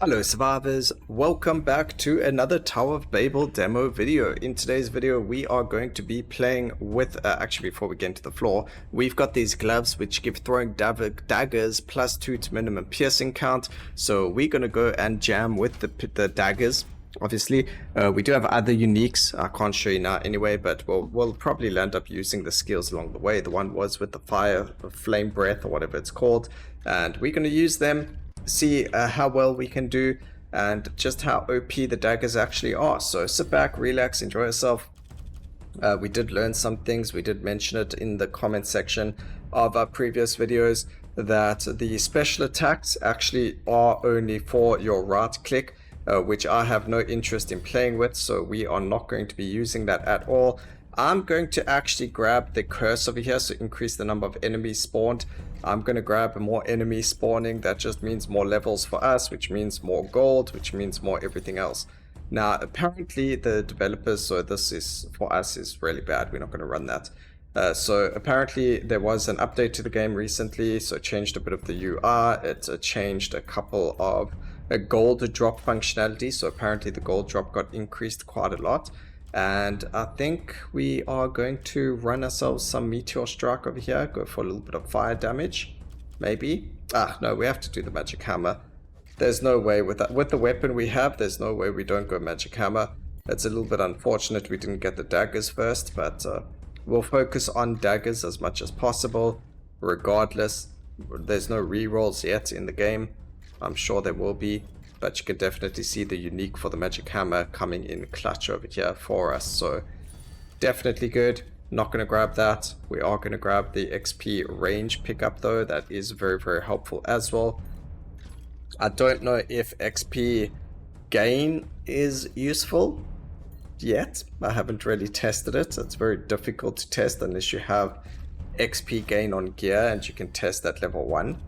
Hello survivors, welcome back to another Tower of Babel demo video. In today's video we are going to be playing with, actually before we get into the floor, we've got these gloves which give throwing daggers +2 to minimum piercing count. So we're going to go and jam with the daggers. Obviously, we do have other uniques, I can't show you now anyway, but we'll probably end up using the skills along the way. The one was with the fire, flame breath or whatever it's called, and we're going to use them. See how well we can do and just how OP the daggers actually are. So sit back, relax, enjoy yourself. We did learn some things. We did mention it in the comment section of our previous videos that the special attacks actually are only for your right click, which I have no interest in playing with, so we are not going to be using that at all. I'm going to actually grab the curse over here, so increase the number of enemies spawned. I'm going to grab more enemies spawning. That just means more levels for us, which means more gold, which means more everything else. Now, apparently the developers, so this is for us is really bad. We're not going to run that. So apparently there was an update to the game recently, so it changed a bit of the UI. It changed a couple of gold drop functionality. So apparently the gold drop got increased quite a lot. And I think we are going to run ourselves some meteor strike over here, go for a little bit of fire damage, maybe. No, we have to do the magic hammer. There's no way with that, with the weapon we have, there's no way we don't go magic hammer. It's a little bit unfortunate we didn't get the daggers first, but we'll focus on daggers as much as possible. Regardless, there's no rerolls yet in the game. I'm sure there will be. But you can definitely see the unique for the magic hammer coming in clutch over here for us. So definitely good. Not going to grab that. We are going to grab the XP range pickup though. That is very, very helpful as well. I don't know if XP gain is useful yet. I haven't really tested it. It's very difficult to test unless you have XP gain on gear and you can test at level 1.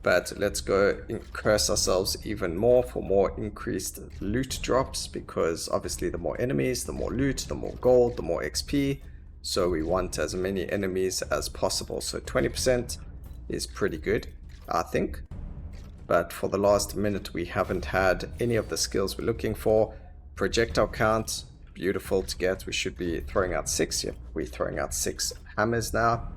But let's go curse ourselves even more for more increased loot drops, because obviously the more enemies, the more loot, the more gold, the more XP. So we want as many enemies as possible. So 20% is pretty good, I think. But for the last minute, we haven't had any of the skills we're looking for. Projectile count, beautiful to get. We should be throwing out 6. Yeah, we're throwing out 6 hammers now.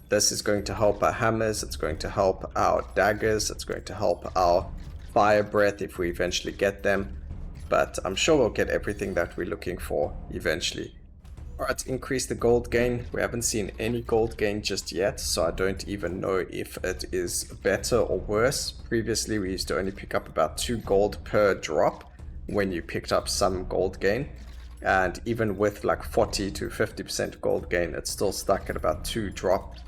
This is going to help our hammers, it's going to help our daggers, it's going to help our fire breath if we eventually get them. But I'm sure we'll get everything that we're looking for eventually. Alright, increase the gold gain. We haven't seen any gold gain just yet, so I don't even know if it is better or worse. Previously we used to only pick up about 2 gold per drop when you picked up some gold gain. And even with like 40 to 50% gold gain, it's still stuck at about 2 drops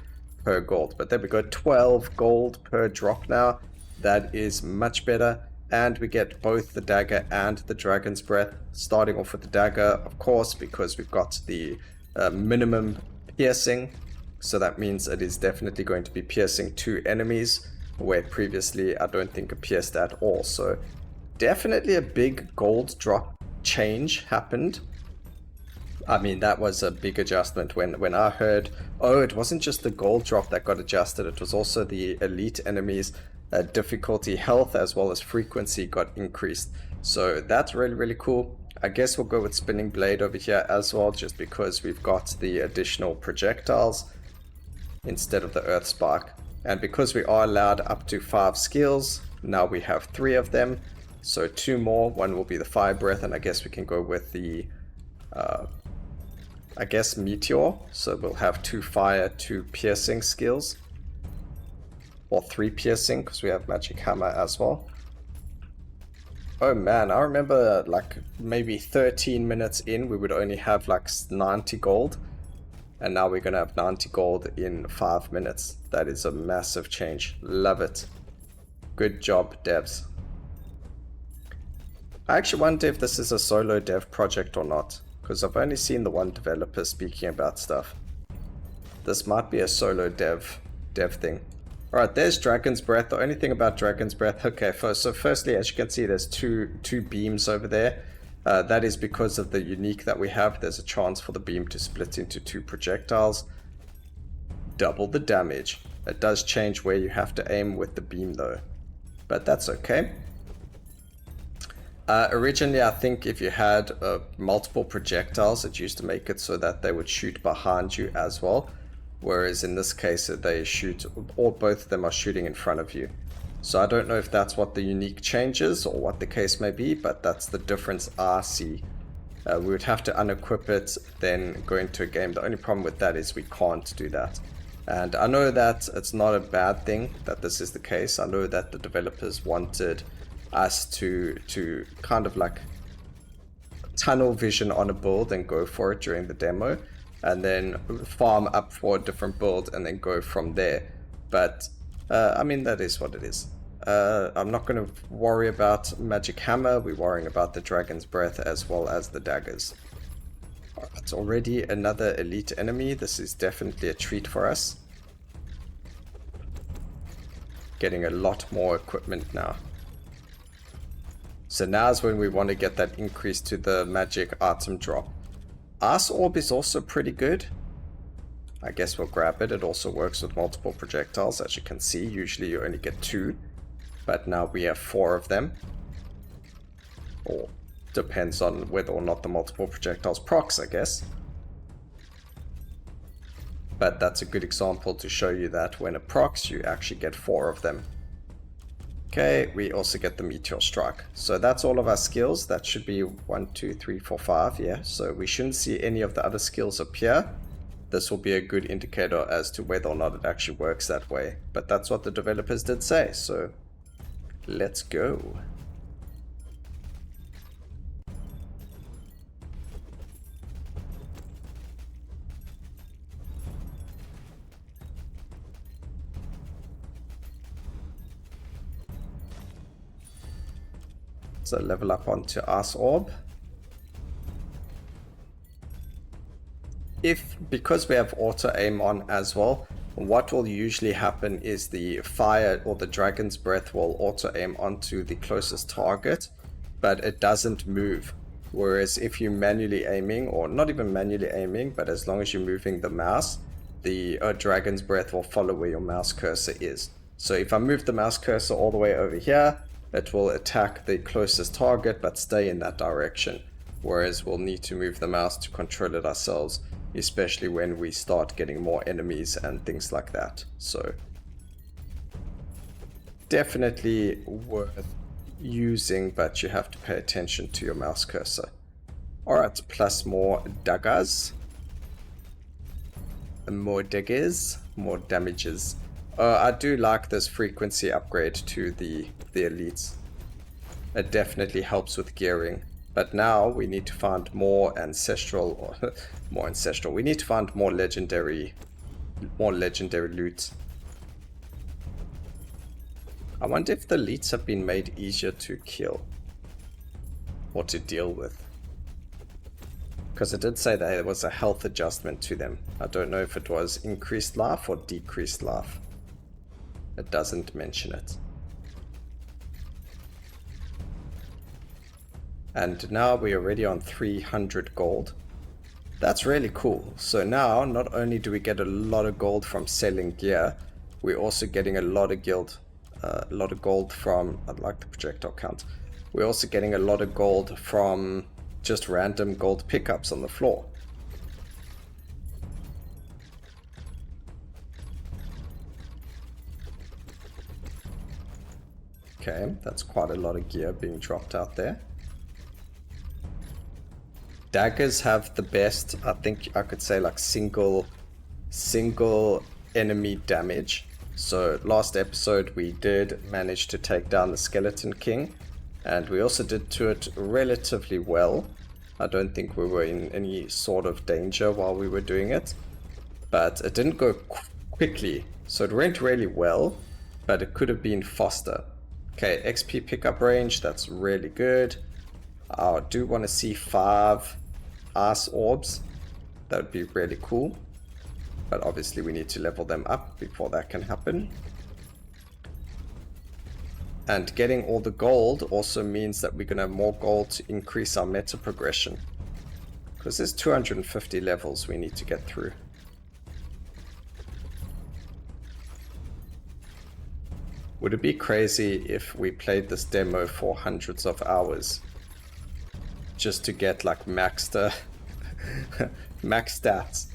per gold. But there we go, 12 gold per drop now. That is much better. And we get both the dagger and the dragon's breath. Starting off with the dagger, of course, because we've got the minimum piercing. So that means it is definitely going to be piercing 2 enemies, where previously I don't think it pierced at all. So definitely a big gold drop change happened. I mean, that was a big adjustment when I heard, oh, it wasn't just the gold drop that got adjusted, it was also the elite enemies difficulty, health, as well as frequency got increased. So that's really, really cool. I guess we'll go with spinning blade over here as well, just because we've got the additional projectiles instead of the earth spark. And because we are allowed up to 5 skills, now we have 3 of them. So 2 more, one will be the fire breath, and I guess we can go with the I guess meteor, so we'll have 2 fire, 2 piercing skills, or 3 piercing because we have magic hammer as well. Oh man, I remember like maybe 13 minutes in we would only have like 90 gold, and now we're gonna have 90 gold in 5 minutes. That is a massive change. Love it. Good job, devs. I actually wonder if this is a solo dev project or not, because I've only seen the one developer speaking about stuff. This might be a solo dev thing. Alright, there's Dragon's Breath. The only thing about Dragon's Breath, okay, so firstly, as you can see, there's two beams over there. That is because of the unique that we have. There's a chance for the beam to split into 2 projectiles. Double the damage. It does change where you have to aim with the beam though, but that's okay. Originally, I think if you had multiple projectiles, it used to make it so that they would shoot behind you as well. Whereas in this case, they shoot, or both of them are shooting in front of you. So I don't know if that's what the unique change is or what the case may be, but that's the difference I see. We would have to unequip it, then go into a game. The only problem with that is we can't do that. And I know that it's not a bad thing that this is the case. I know that the developers wanted us to kind of like tunnel vision on a build and go for it during the demo, and then farm up for a different build and then go from there. But I mean, that is what it is. I'm not going to worry about Magic Hammer. We're worrying about the Dragon's Breath as well as the daggers. It's already another elite enemy. This is definitely a treat for us. Getting a lot more equipment now. So now's when we want to get that increase to the magic item drop. Ice Orb is also pretty good. I guess we'll grab it. It also works with multiple projectiles, as you can see. Usually you only get 2, but now we have 4 of them. Or depends on whether or not the multiple projectiles procs, I guess. But that's a good example to show you that when it procs, you actually get 4 of them. Okay, we also get the Meteor Strike. So that's all of our skills. That should be 1, 2, 3, 4, 5. Yeah, so we shouldn't see any of the other skills appear. This will be a good indicator as to whether or not it actually works that way. But that's what the developers did say, so let's go. So level up onto Ice Orb. Because we have auto aim on as well, what will usually happen is the fire or the Dragon's Breath will auto aim onto the closest target, but it doesn't move. Whereas if you're manually aiming, or not even manually aiming, but as long as you're moving the mouse, the Dragon's Breath will follow where your mouse cursor is. So if I move the mouse cursor all the way over here, it will attack the closest target but stay in that direction. Whereas we'll need to move the mouse to control it ourselves, especially when we start getting more enemies and things like that. So definitely worth using, but you have to pay attention to your mouse cursor. Alright, plus more daggers. More daggers, more damages. I do like this frequency upgrade to the elites. It definitely helps with gearing. But now we need to find more ancestral, or more ancestral. We need to find more legendary loot. I wonder if the elites have been made easier to kill or to deal with. Because it did say that there was a health adjustment to them. I don't know if it was increased life or decreased life. It doesn't mention it. And now we're already on 300 gold. That's really cool. So now, not only do we get a lot of gold from selling gear, we're also getting a lot of gold from, I like the projectile count. We're also getting a lot of gold from just random gold pickups on the floor. Okay, that's quite a lot of gear being dropped out there. Daggers have the best, I think I could say, like single enemy damage. So last episode we did manage to take down the Skeleton King, and we also did to it relatively well. I don't think we were in any sort of danger while we were doing it, but it didn't go quickly, so it went really well, but it could have been faster. Okay, XP pickup range, that's really good. I do want to see 5 Ice Orbs. That would be really cool. But obviously we need to level them up before that can happen. And getting all the gold also means that we're going to have more gold to increase our meta progression. Because there's 250 levels we need to get through. Would it be crazy if we played this demo for hundreds of hours just to get like maxed max stats.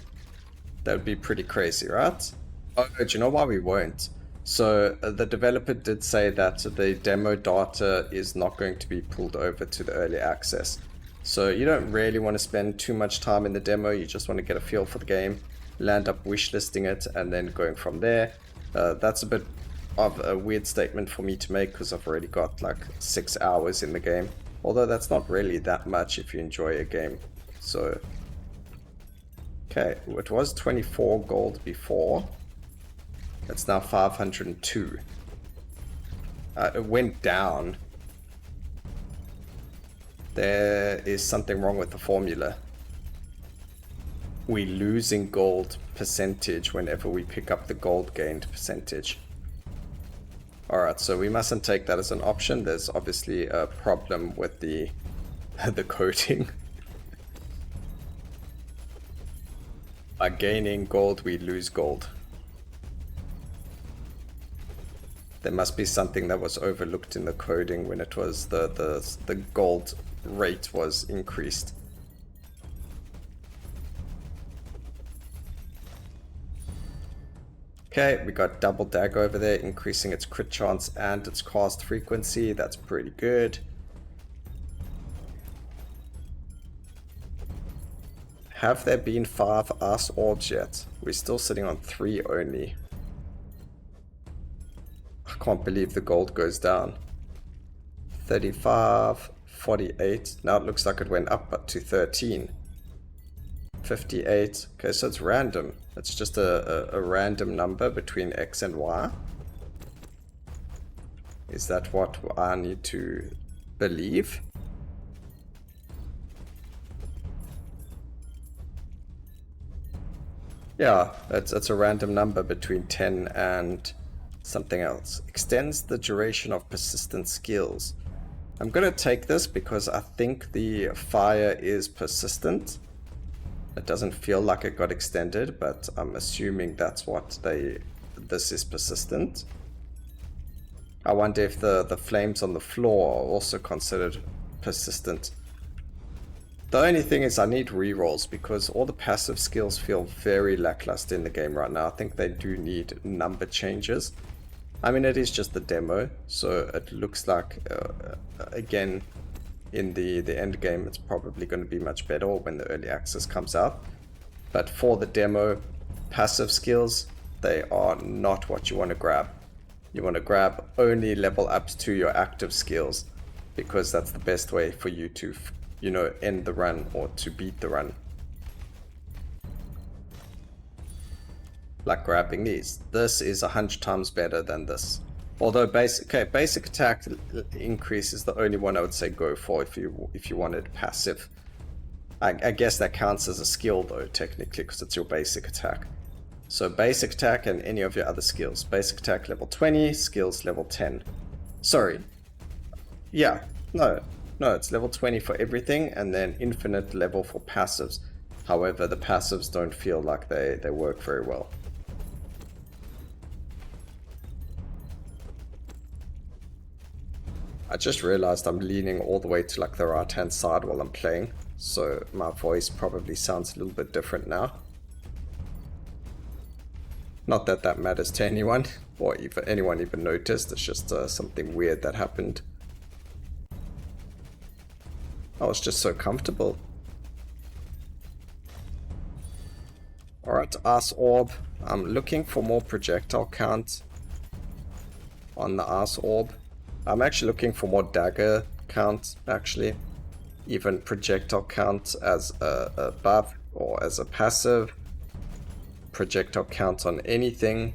That would be pretty crazy, right? Oh, do you know why we won't? So the developer did say that the demo data is not going to be pulled over to the early access. So you don't really want to spend too much time in the demo, you just want to get a feel for the game, land up wishlisting it, and then going from there. That's a bit of a weird statement for me to make because I've already got like 6 hours in the game. Although that's not really that much if you enjoy a game. So, okay, it was 24 gold before. It's now 502. It went down. There is something wrong with the formula. We losing gold percentage whenever we pick up the gold gained percentage. Alright, so we mustn't take that as an option. There's obviously a problem with the the coding. By gaining gold, we lose gold. There must be something that was overlooked in the coding when it was the gold rate was increased. Okay, we got double dagger over there, increasing its crit chance and its cast frequency. That's pretty good. Have there been 5 ass orbs yet? We're still sitting on 3 only. I can't believe the gold goes down. 35, 48. Now it looks like it went up to 13. 58. Okay, so it's random. It's just a random number between X and Y. Is that what I need to believe? Yeah, it's a random number between 10 and something else. Extends the duration of persistent skills. I'm gonna take this because I think the fire is persistent. It doesn't feel like it got extended, but I'm assuming that's what this is persistent. I wonder if the flames on the floor are also considered persistent. The only thing is I need rerolls because all the passive skills feel very lackluster in the game right now. I think they do need number changes. I mean, it is just the demo, so it looks like, again, in the end game, it's probably going to be much better when the early access comes out. But for the demo, passive skills, they are not what you want to grab. You want to grab only level ups to your active skills, because that's the best way for you to, you know, end the run or to beat the run. Like grabbing these. This is 100 times better than this. Although basic attack increase is the only one I would say go for if you wanted passive. I guess that counts as a skill though, technically, because it's your basic attack. So basic attack and any of your other skills. Basic attack level 20, skills level 10. Sorry. Yeah, no, it's level 20 for everything and then infinite level for passives. However, the passives don't feel like they work very well. I just realized I'm leaning all the way to like the right hand side while I'm playing, so my voice probably sounds a little bit different now. Not that that matters to anyone, or if anyone even noticed, it's just something weird that happened. I was just so comfortable. Alright, Ice Orb. I'm looking for more projectile count on the Ice Orb. I'm actually looking for more dagger count, actually. Even projectile count as a buff or as a passive. Projectile count on anything.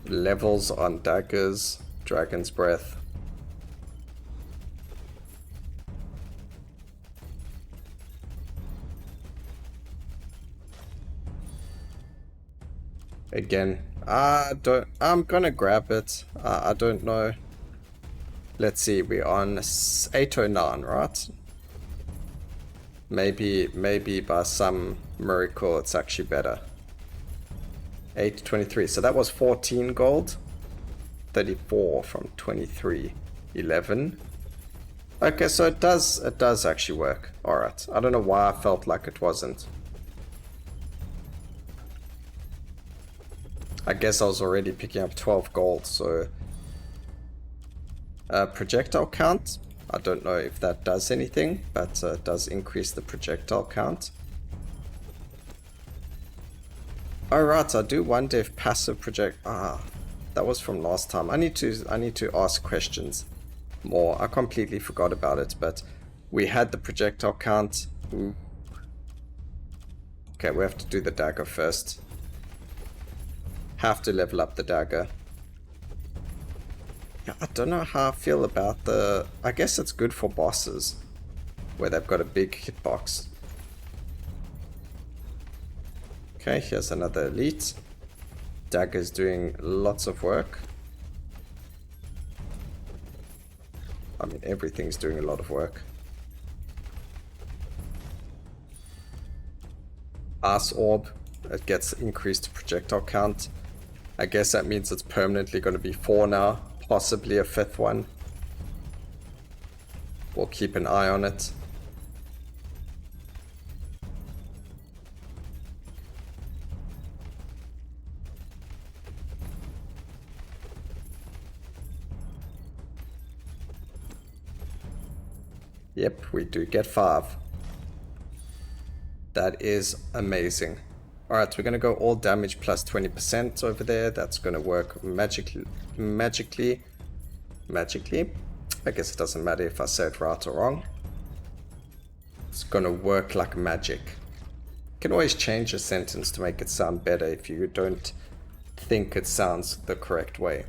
Levels on daggers, Dragon's Breath. Again, I'm gonna grab it. I don't know. Let's see, we're on 809, right? Maybe by some miracle it's actually better. 823, so that was 14 gold. 34 from 23. 11. Okay, so it does actually work. Alright. I don't know why I felt like it wasn't. I guess I was already picking up 12 gold, so... projectile count. I don't know if that does anything, but it does increase the projectile count. Alright, I do wonder if passive project... that was from last time. I need to ask questions more. I completely forgot about it, but we had the projectile count. Ooh. Okay, we have to do the dagger first. Have to level up the dagger. Yeah, I don't know how I feel about the... I guess it's good for bosses, where they've got a big hitbox. Okay, here's another elite. Dagger's doing lots of work. I mean, everything's doing a lot of work. Ice orb, it gets increased projectile count. I guess that means it's permanently going to be 4 now, possibly a 5th one. We'll keep an eye on it. Yep, we do get 5. That is amazing. Alright, we're going to go all damage plus 20% over there. That's going to work magically. I guess it doesn't matter if I say it right or wrong. It's going to work like magic. You can always change a sentence to make it sound better if you don't think it sounds the correct way.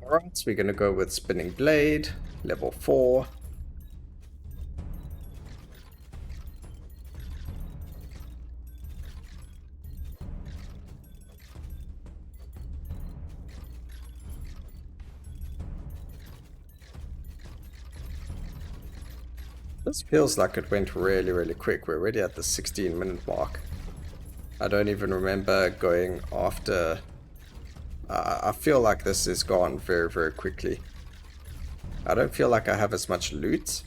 Alright, we're going to go with Spinning Blade, level 4. This feels like it went really, really quick. We're already at the 16-minute mark. I don't even remember going after... I feel like this is gone very, very quickly. I don't feel like I have as much loot.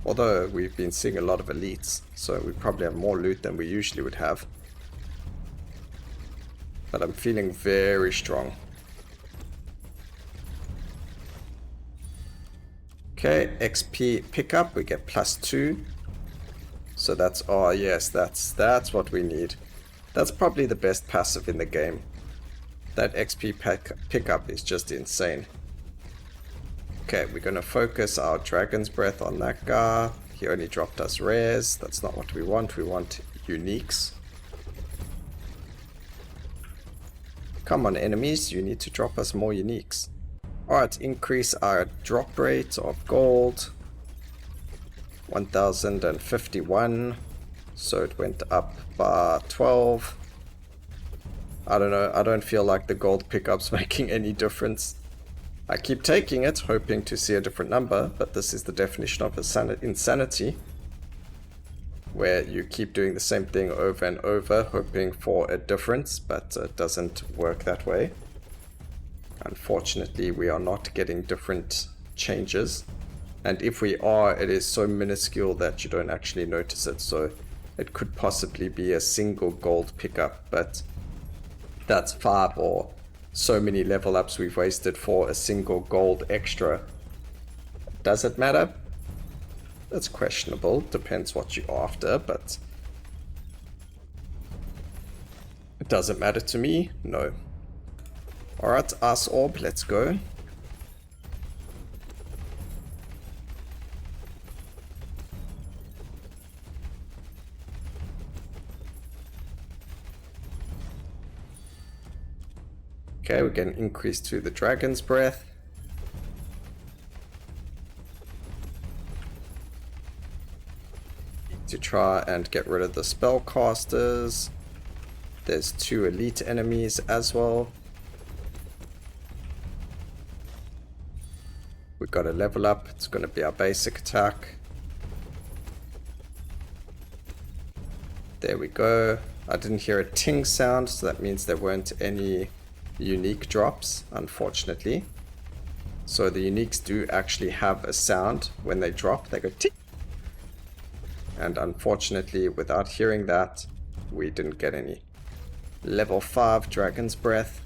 Although we've been seeing a lot of elites, so we probably have more loot than we usually would have. But I'm feeling very strong. Okay, XP pickup, we get +2. So that's, oh yes, that's what we need. That's probably the best passive in the game. That XP pickup is just insane. Okay, we're going to focus our Dragon's Breath on that guy. He only dropped us rares. That's not what we want. We want uniques. Come on, enemies. You need to drop us more uniques. Alright, increase our drop rate of gold. 1051. So it went up by 12. I don't know, I don't feel like the gold pickup's making any difference. I keep taking it, hoping to see a different number, but this is the definition of insanity. Where you keep doing the same thing over and over, hoping for a difference, but it doesn't work that way. Unfortunately, we are not getting different changes. And if we are, it is so minuscule that you don't actually notice it, so it could possibly be a single gold pickup, but... that's 5 or so many level ups we've wasted for a single gold extra. Does it matter? It's questionable, depends what you're after, but it doesn't matter to me, no. Alright, Ice Orb, let's go. Okay, we get an increase to the Dragon's Breath. To try and get rid of the spellcasters. There's 2 elite enemies as well. We've got a level up. It's going to be our basic attack. There we go. I didn't hear a ting sound, so that means there weren't any unique drops, unfortunately. So the uniques do actually have a sound when they drop. They go tick. And unfortunately, without hearing that, we didn't get any. Level 5 Dragon's Breath.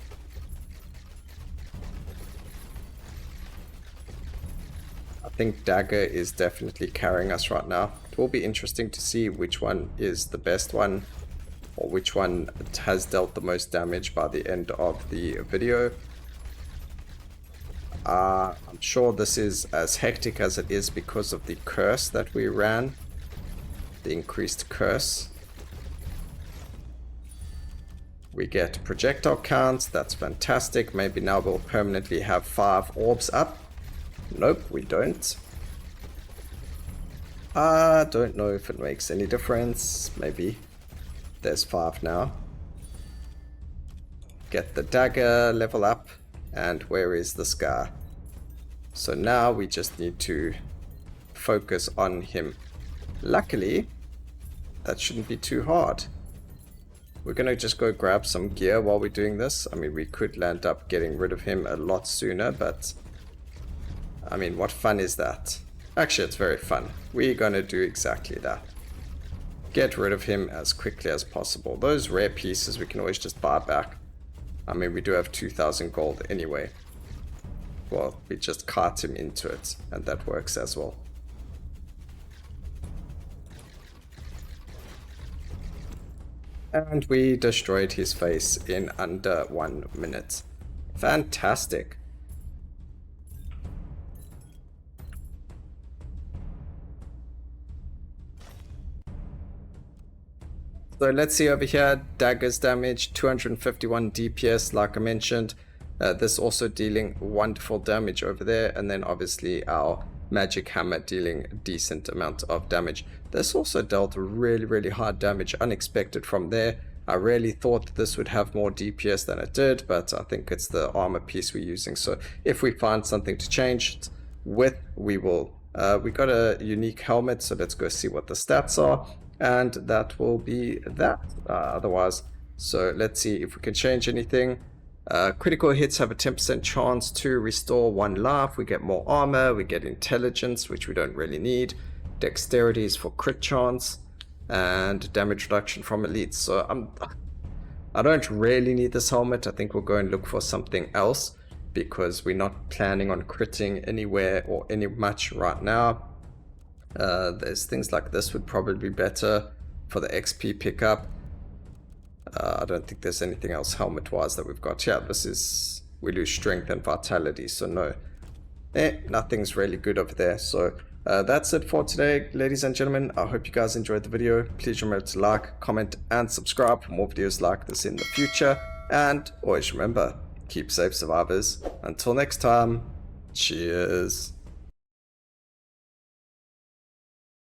I think Dagger is definitely carrying us right now. It will be interesting to see which one is the best one, or which one has dealt the most damage by the end of the video. I'm sure this is as hectic as it is because of the curse that we ran. The increased curse. We get projectile counts, that's fantastic. Maybe now we'll permanently have 5 orbs up. Nope, we don't. I don't know if it makes any difference. Maybe. There's 5 now. Get the dagger level up. And where is the scar? So now we just need to focus on him. Luckily, that shouldn't be too hard. We're gonna just go grab some gear while we're doing this. I mean, we could land up getting rid of him a lot sooner, but I mean, what fun is that? Actually, it's very fun. We're gonna do exactly that. Get rid of him as quickly as possible. Those rare pieces we can always just buy back. I mean, we do have 2,000 gold anyway. Well, we just cart him into it, and that works as well. And we destroyed his face in under 1 minute. Fantastic. So let's see over here, daggers damage, 251 DPS like I mentioned. This also dealing wonderful damage over there, and then obviously our magic hammer dealing a decent amount of damage. This also dealt really hard damage, unexpected from there. I really thought this would have more DPS than it did, but I think it's the armor piece we're using. So if we find something to change it with, we will. We got a unique helmet, so let's go see what the stats are, and that will be that otherwise. So let's see if we can change anything. Critical hits have a 10% chance to restore 1 life. We get more armor, we get intelligence, which we don't really need. Dexterity is for crit chance, and damage reduction from elites. So I don't really need this helmet. I think we'll go and look for something else, because we're not planning on critting anywhere or any much right now. There's things like this would probably be better for the XP pickup. I don't think there's anything else helmet wise that we've got here. This is, we lose strength and vitality, so no, nothing's really good over there. So that's it for today, ladies and gentlemen. I hope you guys enjoyed the video. Please remember to like, comment and subscribe for more videos like this in the future, and always remember, keep safe survivors. Until next time, cheers.